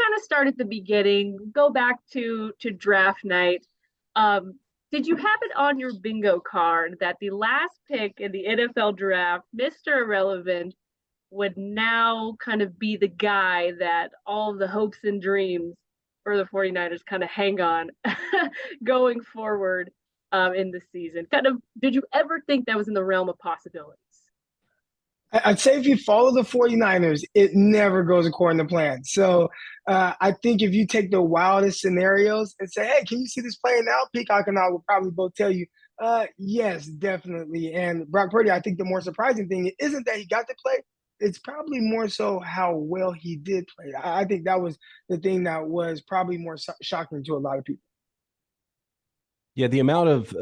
kind of start at the beginning, go back to draft night. Did you have it on your bingo card that the last pick in the NFL draft, Mr. Irrelevant, would now kind of be the guy that all of the hopes and dreams for the 49ers kind of hang on going forward in the season? Kind of, did you ever think that was in the realm of possibilities? I'd say if you follow the 49ers, it never goes according to plan. So I think if you take the wildest scenarios and say, hey, can you see this playing out? Peacock and I will probably both tell you, yes, definitely. And Brock Purdy, I think the more surprising thing isn't that he got to play. It's probably more so how well he did play. I think that was the thing that was probably more shocking to a lot of people. Yeah, the amount of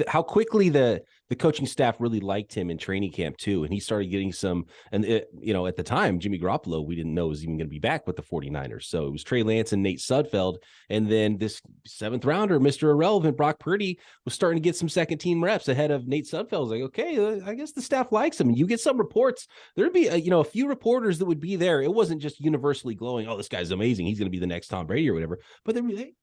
how quickly the coaching staff really liked him in training camp too, and he started getting some. And at the time, Jimmy Garoppolo, we didn't know was even going to be back with the 49ers. So it was Trey Lance and Nate Sudfeld, and then this 7th rounder, Mr. Irrelevant, Brock Purdy, was starting to get some second team reps ahead of Nate Sudfeld. I was like, okay, I guess the staff likes him. And you get some reports. There'd be a few reporters that would be there. It wasn't just universally glowing. Oh, this guy's amazing. He's going to be the next Tom Brady or whatever. But then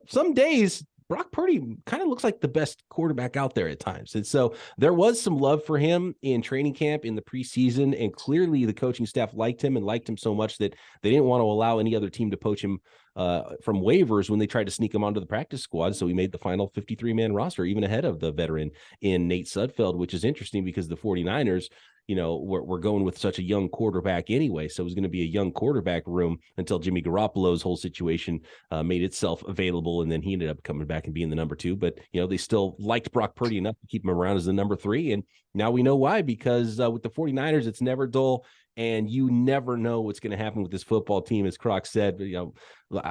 some days, Brock Purdy kind of looks like the best quarterback out there at times. And so there was some love for him in training camp in the preseason. And clearly the coaching staff liked him so much that they didn't want to allow any other team to poach him from waivers when they tried to sneak him onto the practice squad. So he made the final 53-man roster, even ahead of the veteran in Nate Sudfeld, which is interesting because the 49ers, we're going with such a young quarterback anyway. So it was going to be a young quarterback room until Jimmy Garoppolo's whole situation made itself available. And then he ended up coming back and being the number 2. But, they still liked Brock Purdy enough to keep him around as the number 3. And now we know why, because with the 49ers, it's never dull. And you never know what's going to happen with this football team. As Croc said,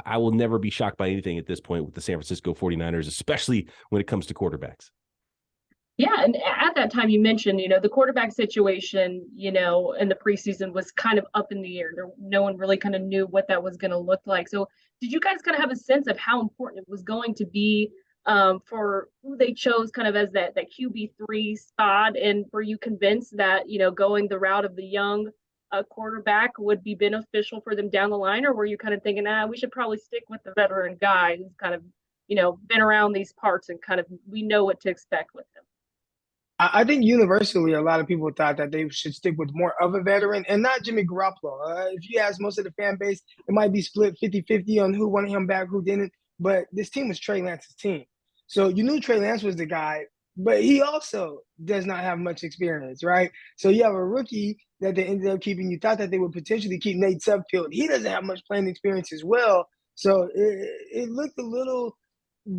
I will never be shocked by anything at this point with the San Francisco 49ers, especially when it comes to quarterbacks. Yeah, and at that time you mentioned, the quarterback situation, in the preseason was kind of up in the air. No one really kind of knew what that was going to look like. So did you guys kind of have a sense of how important it was going to be for who they chose kind of as that QB3 spot? And were you convinced that, going the route of the young quarterback would be beneficial for them down the line? Or were you kind of thinking, we should probably stick with the veteran guy who's kind of, been around these parts and kind of we know what to expect with him? I think universally, a lot of people thought that they should stick with more of a veteran and not Jimmy Garoppolo. If you ask most of the fan base, it might be split 50-50 on who wanted him back, who didn't. But this team was Trey Lance's team. So you knew Trey Lance was the guy, but he also does not have much experience, right? So you have a rookie that they ended up keeping. You thought that they would potentially keep Nate Sudfeld. He doesn't have much playing experience as well. So it looked a little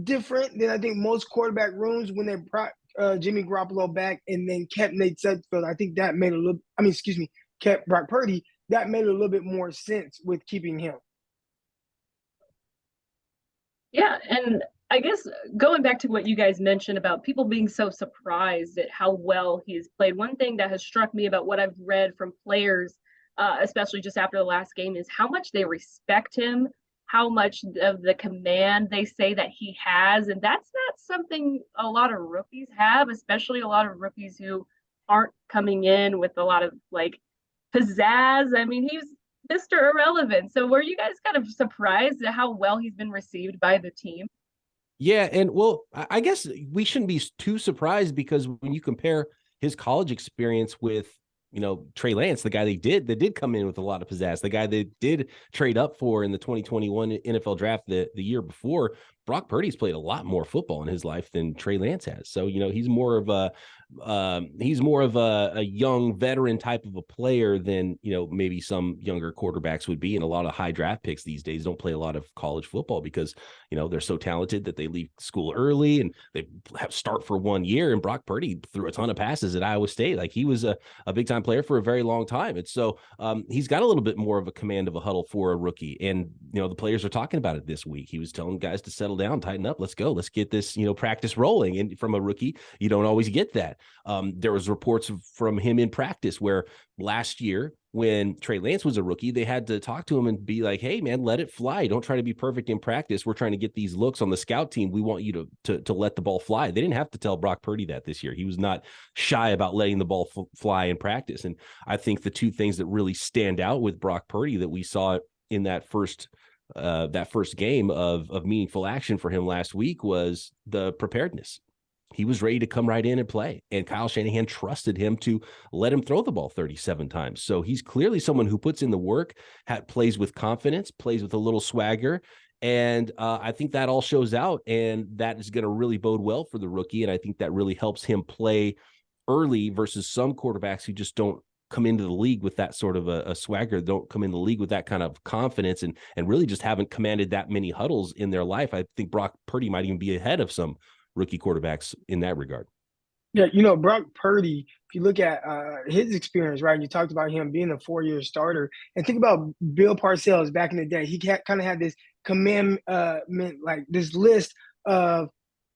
different than I think most quarterback rooms when they brought Jimmy Garoppolo back and then kept Nate Sudfeld. I think that made kept Brock Purdy. That made a little bit more sense with keeping him. Yeah, and I guess going back to what you guys mentioned about people being so surprised at how well he's played, one thing that has struck me about what I've read from players, especially just after the last game, is how much they respect him, how much of the command they say that he has. And that's not something a lot of rookies have, especially a lot of rookies who aren't coming in with a lot of pizzazz. I mean, he's Mr. Irrelevant. So were you guys kind of surprised at how well he's been received by the team? Yeah. And I guess we shouldn't be too surprised, because when you compare his college experience with, Trey Lance, the guy that did come in with a lot of pizzazz, the guy they did trade up for in the 2021 NFL draft the year before, Brock Purdy's played a lot more football in his life than Trey Lance has. So, he's more of a young veteran type of a player than, maybe some younger quarterbacks would be. And a lot of high draft picks these days don't play a lot of college football because, they're so talented that they leave school early and they have start for 1 year. And Brock Purdy threw a ton of passes at Iowa State. Like, he was a big time player for a very long time. And so he's got a little bit more of a command of a huddle for a rookie. And, the players are talking about it this week. He was telling guys to settle down, tighten up, let's go, let's get this, practice rolling. And from a rookie, you don't always get that. There was reports from him in practice where last year, when Trey Lance was a rookie, they had to talk to him and be like, hey, man, let it fly. Don't try to be perfect in practice. We're trying to get these looks on the scout team. We want you to let the ball fly. They didn't have to tell Brock Purdy that this year. He was not shy about letting the ball fly in practice. And I think the two things that really stand out with Brock Purdy that we saw in that first game of meaningful action for him last week was the preparedness. He was ready to come right in and play, and Kyle Shanahan trusted him to let him throw the ball 37 times. So he's clearly someone who puts in the work, plays with confidence, plays with a little swagger. And I think that all shows out, and that is going to really bode well for the rookie. And I think that really helps him play early versus some quarterbacks who just don't come into the league with that sort of a swagger, don't come in the league with that kind of confidence, and really just haven't commanded that many huddles in their life. I think Brock Purdy might even be ahead of some rookie quarterbacks in that regard. Yeah, Brock Purdy, if you look at his experience, right, you talked about him being a 4-year starter. And think about Bill Parcells back in the day. He kind of had this commandment, like this list of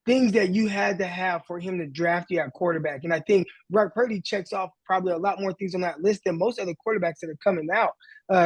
things that you had to have for him to draft you at quarterback. And I think Brock Purdy checks off probably a lot more things on that list than most other quarterbacks that are coming out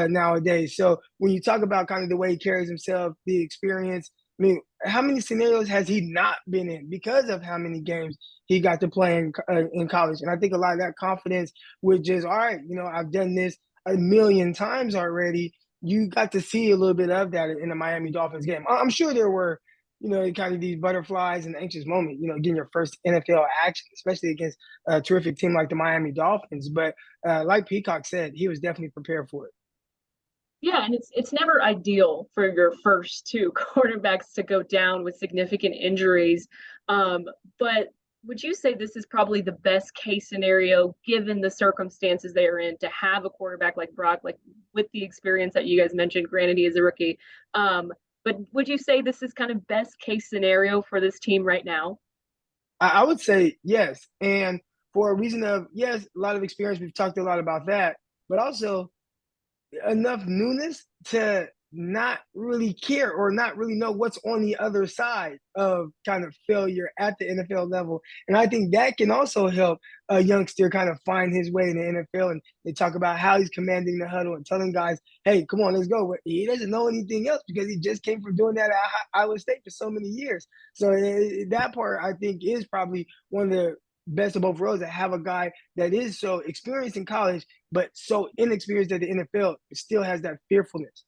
nowadays. So when you talk about kind of the way he carries himself, the experience, I mean, how many scenarios has he not been in because of how many games he got to play in college? And I think a lot of that confidence with just, all right, I've done this a million times already. You got to see a little bit of that in the Miami Dolphins game. I'm sure there were, kind of these butterflies and anxious moment, getting your first NFL action, especially against a terrific team like the Miami Dolphins. But like Peacock said, he was definitely prepared for it. Yeah, and it's never ideal for your first two quarterbacks to go down with significant injuries. But would you say this is probably the best case scenario given the circumstances they are in to have a quarterback like Brock, like with the experience that you guys mentioned, granted he is a rookie. But would you say this is kind of best case scenario for this team right now? I would say yes. And for a reason of, yes, a lot of experience. We've talked a lot about that, but also enough newness to not really care or not really know what's on the other side of kind of failure at the NFL level. And I think that can also help a youngster kind of find his way in the NFL. And they talk about how he's commanding the huddle and telling guys, hey, come on, let's go. But he doesn't know anything else because he just came from doing that at Iowa State for so many years. So that part, I think, is probably one of the best of both worlds, to have a guy that is so experienced in college, but so inexperienced at the NFL, still has that fearfulness.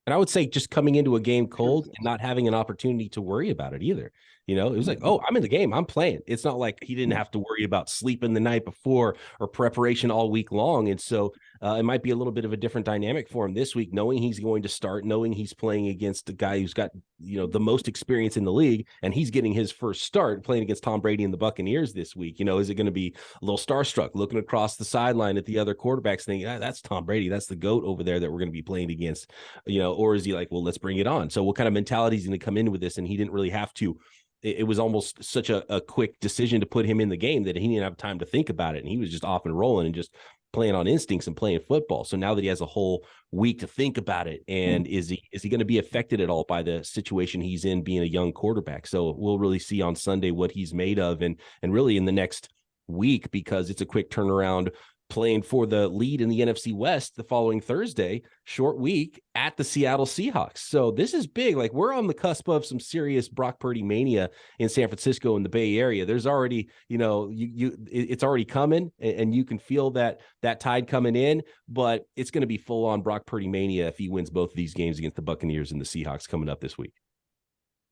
And I would say just coming into a game cold and not having an opportunity to worry about it either. It was like, oh, I'm in the game, I'm playing. It's not like he didn't have to worry about sleeping the night before or preparation all week long. And so it might be a little bit of a different dynamic for him this week, knowing he's going to start, knowing he's playing against a guy who's got, the most experience in the league, and he's getting his first start playing against Tom Brady and the Buccaneers this week. Is it going to be a little starstruck looking across the sideline at the other quarterbacks thinking, that's Tom Brady, that's the GOAT over there that we're going to be playing against, or is he like, well, let's bring it on? So what kind of mentality is going to come in with this? And he didn't really have to. It was almost such a quick decision to put him in the game that he didn't have time to think about it. And he was just off and rolling and just playing on instincts and playing football. So now that he has a whole week to think about it, and is he going to be affected at all by the situation he's in being a young quarterback? So we'll really see on Sunday what he's made of, and really in the next week, because it's a quick turnaround, playing for the lead in the NFC West the following Thursday, short week at the Seattle Seahawks. So this is big. Like, we're on the cusp of some serious Brock Purdy mania in San Francisco in the Bay Area. There's already, it's already coming, and you can feel that tide coming in, but it's going to be full on Brock Purdy mania if he wins both of these games against the Buccaneers and the Seahawks coming up this week.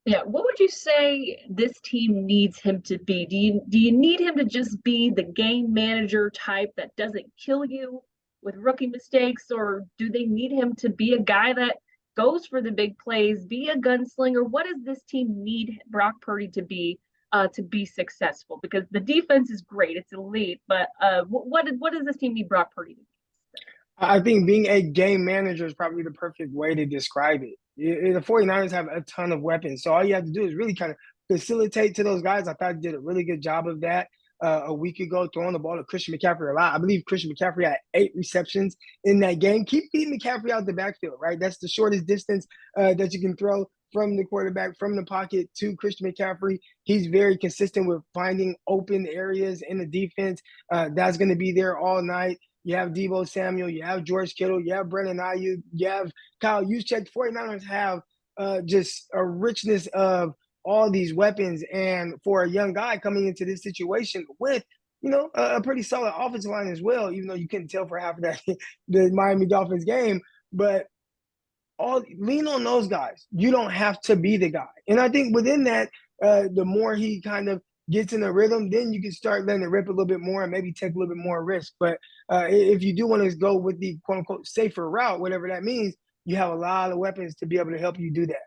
Yeah, what would you say this team needs him to be? Do you need him to just be the game manager type that doesn't kill you with rookie mistakes, or do they need him to be a guy that goes for the big plays, be a gunslinger? What does this team need Brock Purdy to be successful? Because the defense is great, it's elite, but what does this team need Brock Purdy to be? I think being a game manager is probably the perfect way to describe it. The 49ers have a ton of weapons, so all you have to do is really kind of facilitate to those guys. I thought he did a really good job of that a week ago, throwing the ball to Christian McCaffrey a lot. I believe Christian McCaffrey had 8 receptions in that game. Keep feeding McCaffrey out the backfield, right? That's the shortest distance that you can throw from the quarterback, from the pocket to Christian McCaffrey. He's very consistent with finding open areas in the defense. That's going to be there all night. You have Deebo Samuel, you have George Kittle, you have Brandon Ayuk, you have Kyle Juszczyk. 49ers have just a richness of all these weapons. And for a young guy coming into this situation with, a pretty solid offensive line as well, even though you couldn't tell for half of that the Miami Dolphins game. But lean on those guys. You don't have to be the guy. And I think within that, the more he kind of gets in a rhythm, then you can start letting it rip a little bit more and maybe take a little bit more risk. But if you do want to go with the quote unquote safer route, whatever that means, you have a lot of weapons to be able to help you do that.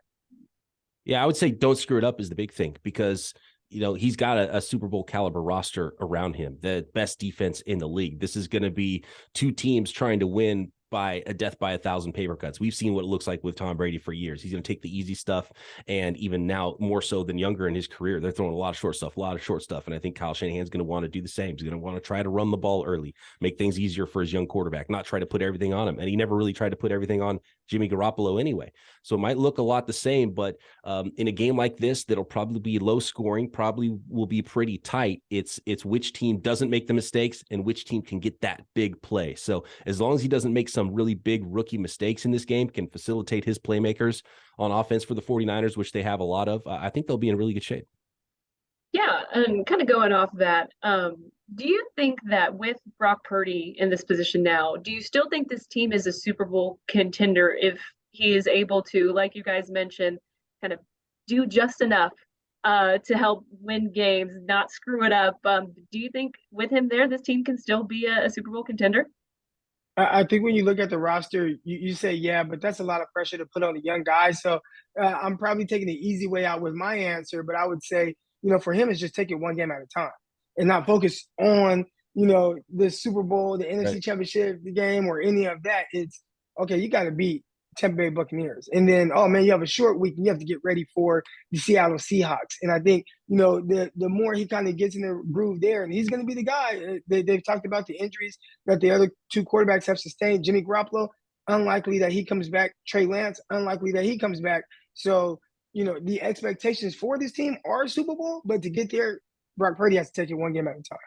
Yeah, I would say don't screw it up is the big thing, because he's got a Super Bowl caliber roster around him, the best defense in the league. This is going to be two teams trying to win by a death by 1,000 paper cuts. We've seen what it looks like with Tom Brady for years. He's going to take the easy stuff, and even now more so than younger in his career, they're throwing a lot of short stuff. And I think Kyle Shanahan's going to want to do the same. He's going to want to try to run the ball early, make things easier for his young quarterback, not try to put everything on him. And he never really tried to put everything on Jimmy Garoppolo anyway. So it might look a lot the same, but in a game like this, that'll probably be low scoring, probably will be pretty tight. It's which team doesn't make the mistakes and which team can get that big play. So as long as he doesn't make some really big rookie mistakes in this game, can facilitate his playmakers on offense for the 49ers, which they have a lot of, I think they'll be in really good shape. Yeah, and kind of going off that, do you think that with Brock Purdy in this position now, do you still think this team is a Super Bowl contender if he is able to, like you guys mentioned, kind of do just enough to help win games, not screw it up? Do you think with him there, this team can still be a Super Bowl contender? I think when you look at the roster, you say, yeah, but that's a lot of pressure to put on the young guys. So I'm probably taking the easy way out with my answer, but I would say, for him, it's just take it one game at a time and not focus on, the Super Bowl, the NFC Championship, the game, or any of that. It's, okay, you got to beat Tampa Bay Buccaneers. And then, oh, man, you have a short week and you have to get ready for the Seattle Seahawks. And I think, the more he kind of gets in the groove there, and he's going to be the guy. They've talked about the injuries that the other two quarterbacks have sustained. Jimmy Garoppolo, unlikely that he comes back. Trey Lance, unlikely that he comes back. So, the expectations for this team are Super Bowl, but to get there, Brock Purdy has to take it one game at a time.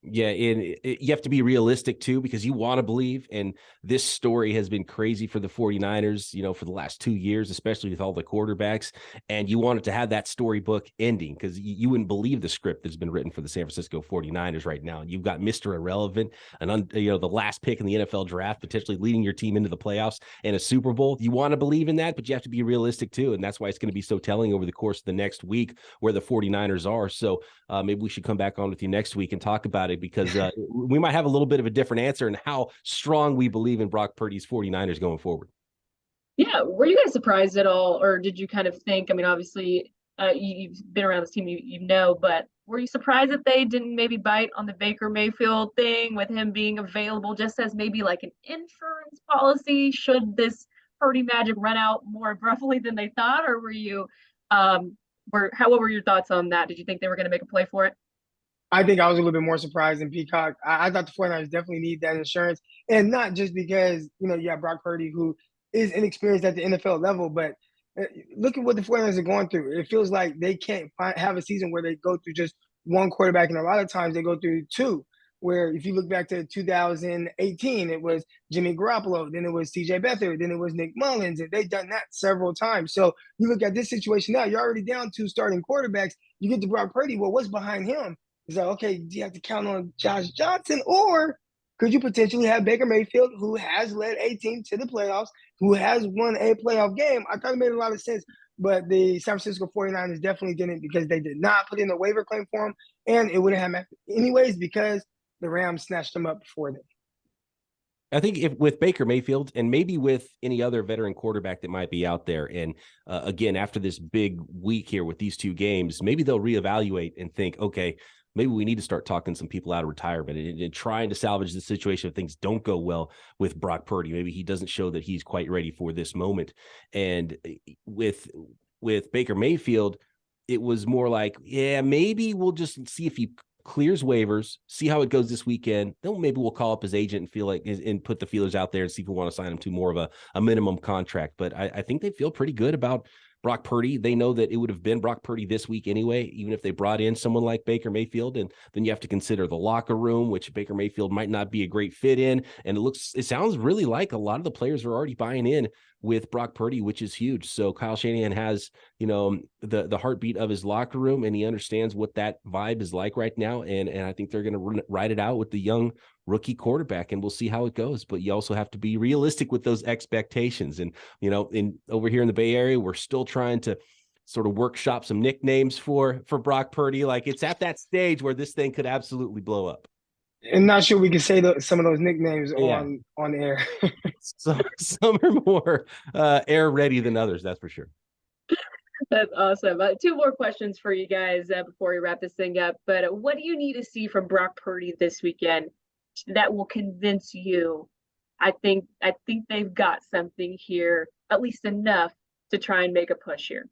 Yeah, and you have to be realistic too, because you want to believe, and this story has been crazy for the 49ers, for the last 2 years, especially with all the quarterbacks, and you want it to have that storybook ending, because you wouldn't believe the script that's been written for the San Francisco 49ers right now. And you've got Mr. Irrelevant, and the last pick in the NFL draft, potentially leading your team into the playoffs and a Super Bowl. You want to believe in that, but you have to be realistic too, and that's why it's going to be so telling over the course of the next week where the 49ers are. So maybe we should come back on with you next week and talk about it, because we might have a little bit of a different answer in how strong we believe in Brock Purdy's 49ers going forward. Yeah. Were you guys surprised at all, or did you kind of think, I mean, obviously you've been around this team, but were you surprised that they didn't maybe bite on the Baker Mayfield thing with him being available just as maybe like an insurance policy should this Purdy magic run out more abruptly than they thought? Or were you, what were your thoughts on that? Did you think they were going to make a play for it? I think I was a little bit more surprised than Peacock. I thought the 49ers definitely need that insurance. And not just because, you have Brock Purdy, who is inexperienced at the NFL level, but look at what the 49ers are going through. It feels like they can't have a season where they go through just one quarterback. And a lot of times they go through two, where if you look back to 2018, it was Jimmy Garoppolo, then it was CJ Beathard, then it was Nick Mullins, and they've done that several times. So you look at this situation now, you're already down two starting quarterbacks. You get to Brock Purdy, well, what's behind him? It's like, okay, do you have to count on Josh Johnson, or could you potentially have Baker Mayfield, who has led a team to the playoffs, who has won a playoff game? I thought it made a lot of sense, but the San Francisco 49ers definitely didn't, because they did not put in a waiver claim for him, and it wouldn't have happened anyways because the Rams snatched him up before them. I think if with Baker Mayfield and maybe with any other veteran quarterback that might be out there, and again, after this big week here with these two games, maybe they'll reevaluate and think, okay, maybe we need to start talking some people out of retirement and trying to salvage the situation if things don't go well with Brock Purdy. Maybe he doesn't show that he's quite ready for this moment. And with Baker Mayfield, it was more like, yeah, maybe we'll just see if he clears waivers, see how it goes this weekend. Then maybe we'll call up his agent and feel like and put the feelers out there and see if we want to sign him to more of a minimum contract. But I think they feel pretty good about Brock Purdy. They know that it would have been Brock Purdy this week anyway, even if they brought in someone like Baker Mayfield. And then you have to consider the locker room, which Baker Mayfield might not be a great fit in. And it sounds really like a lot of the players are already buying in with Brock Purdy, which is huge. So Kyle Shanahan has the heartbeat of his locker room, and he understands what that vibe is like right now. And I think they're going to ride it out with the young rookie quarterback, and we'll see how it goes. But you also have to be realistic with those expectations. And, over here in the Bay Area, we're still trying to sort of workshop some nicknames for Brock Purdy. Like, it's at that stage where this thing could absolutely blow up. And not sure we can say some of those nicknames on air. Some are more air ready than others, that's for sure. That's awesome. Two more questions for you guys before we wrap this thing up. But what do you need to see from Brock Purdy this weekend that will convince you? I think they've got something here, at least enough to try and make a push here.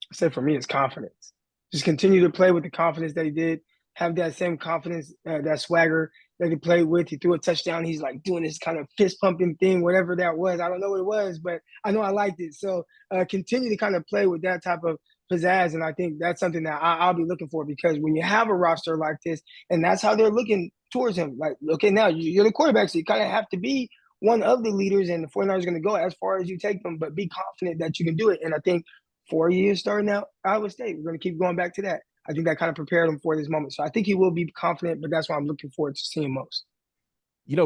I said for me, it's confidence. Just continue to play with the confidence that he did. Have that same confidence, that swagger that he played with. He threw a touchdown. He's like doing this kind of fist pumping thing, whatever that was. I don't know what it was, but I know I liked it. So continue to kind of play with that type of pizzazz. And I think that's something that I'll be looking for, because when you have a roster like this, and that's how they're looking towards him, like, okay, now you're the quarterback, so you kind of have to be one of the leaders, and the 49ers are going to go as far as you take them, but be confident that you can do it. And I think 4 years starting out Iowa State, we're going to keep going back to that. I think that kind of prepared him for this moment. So I think he will be confident, but that's why I'm looking forward to seeing most.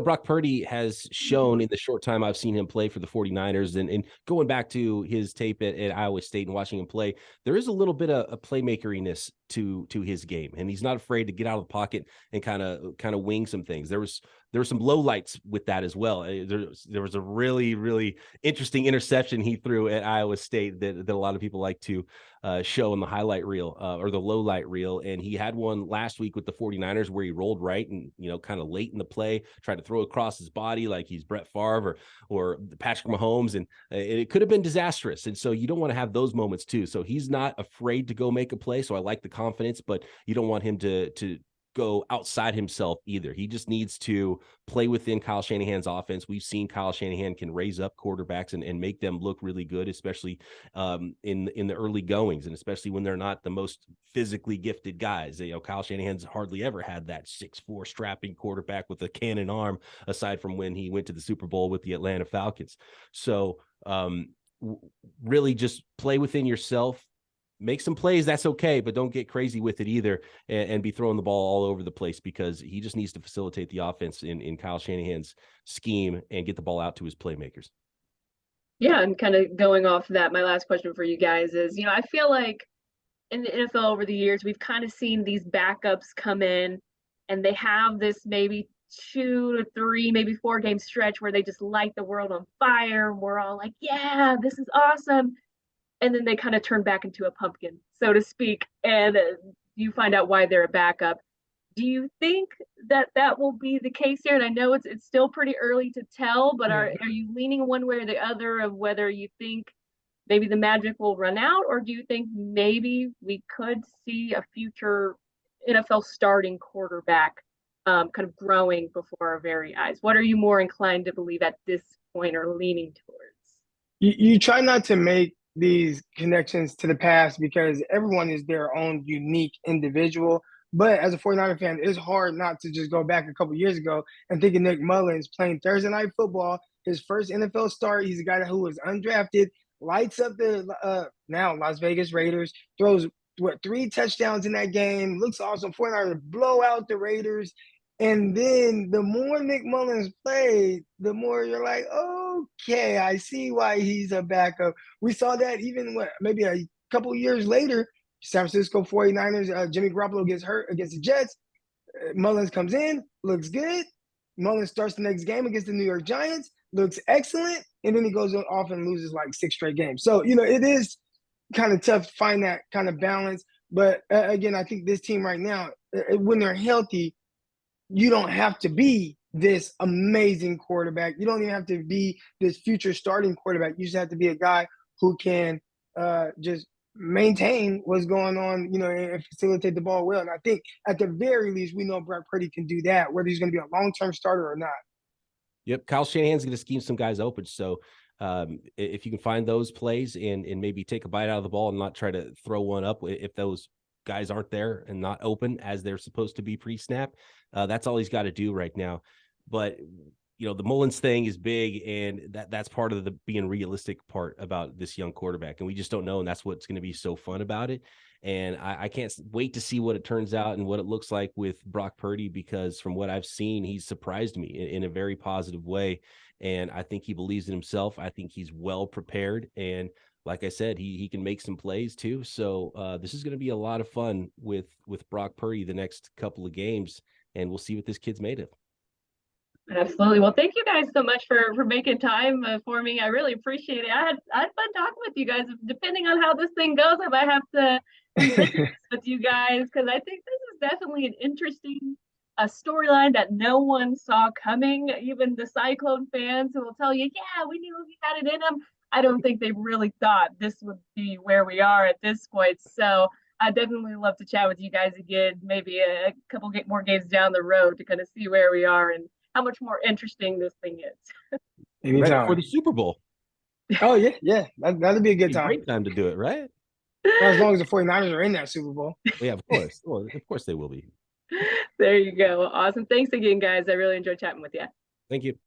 Brock Purdy has shown in the short time I've seen him play for the 49ers, and going back to his tape at Iowa State and watching him play, there is a little bit of a playmakeriness to his game, and he's not afraid to get out of the pocket and kind of wing some things. There were some lowlights with that as well. There was a really, really interesting interception he threw at Iowa State that a lot of people like to show in the highlight reel or the low light reel. And he had one last week with the 49ers where he rolled right and, kind of late in the play, tried to throw across his body like he's Brett Favre or Patrick Mahomes. And it could have been disastrous. And so you don't want to have those moments too. So he's not afraid to go make a play. So I like the confidence, but you don't want him to go outside himself either. He just needs to play within Kyle Shanahan's offense. We've seen Kyle Shanahan can raise up quarterbacks and make them look really good, especially in the early goings, and especially when they're not the most physically gifted guys. Kyle Shanahan's hardly ever had that 6'4" strapping quarterback with a cannon arm, aside from when he went to the Super Bowl with the Atlanta Falcons. So really just play within yourself. Make some plays, that's okay, but don't get crazy with it either and be throwing the ball all over the place, because he just needs to facilitate the offense in Kyle Shanahan's scheme and get the ball out to his playmakers. Yeah, and kind of going off that, my last question for you guys is, I feel like in the NFL over the years, we've kind of seen these backups come in and they have this maybe 2 to 3, maybe 4 game stretch where they just light the world on fire. We're all like, yeah, this is awesome. And then they kind of turn back into a pumpkin, so to speak, and you find out why they're a backup. Do you think that will be the case here? And I know it's still pretty early to tell, but are you leaning one way or the other of whether you think maybe the magic will run out, or do you think maybe we could see a future NFL starting quarterback kind of growing before our very eyes? What are you more inclined to believe at this point or leaning towards? You try not to make these connections to the past, because everyone is their own unique individual. But as a 49er fan, it's hard not to just go back a couple years ago and think of Nick Mullins playing Thursday Night Football, his first NFL start. He's a guy who was undrafted, lights up the now Las Vegas Raiders, throws 3 touchdowns in that game, looks awesome. 49ers blow out the Raiders. And then the more Nick Mullins played, the more you're like, okay, I see why he's a backup. We saw that even maybe a couple of years later, San Francisco 49ers, Jimmy Garoppolo gets hurt against the Jets. Mullins comes in, looks good. Mullins starts the next game against the New York Giants, looks excellent. And then he goes off and loses like 6 straight games. So, it is kind of tough to find that kind of balance. But again, I think this team right now, when they're healthy, you don't have to be this amazing quarterback. You don't even have to be this future starting quarterback. You just have to be a guy who can just maintain what's going on, and facilitate the ball well. And I think at the very least, we know Brock Purdy can do that, whether he's going to be a long-term starter or not. Yep, Kyle Shanahan's going to scheme some guys open. So if you can find those plays and maybe take a bite out of the ball and not try to throw one up if those guys aren't there and not open as they're supposed to be pre-snap, that's all he's got to do right now. But the Mullins thing is big, and that's part of the being realistic part about this young quarterback. And we just don't know. And that's what's going to be so fun about it. And I can't wait to see what it turns out and what it looks like with Brock Purdy, because from what I've seen, he's surprised me in a very positive way. And I think he believes in himself. I think he's well prepared. And like I said, he can make some plays too. So this is going to be a lot of fun with Brock Purdy the next couple of games, and we'll see what this kid's made of. Absolutely. Well, thank you guys so much for making time for me. I really appreciate it. I had fun talking with you guys. Depending on how this thing goes, I might have to revisit this with you guys, because I think this is definitely an interesting storyline that no one saw coming. Even the Cyclone fans who will tell you, yeah, we knew he had it in him. I don't think they really thought this would be where we are at this point. So I definitely love to chat with you guys again, maybe a couple more games down the road to kind of see where we are and how much more interesting this thing is. Anytime. Right for the Super Bowl. Oh, yeah. That'd be a good time. Great time to do it, right? As long as the 49ers are in that Super Bowl. Yeah, of course. Well, of course they will be. There you go. Awesome. Thanks again, guys. I really enjoyed chatting with you. Thank you.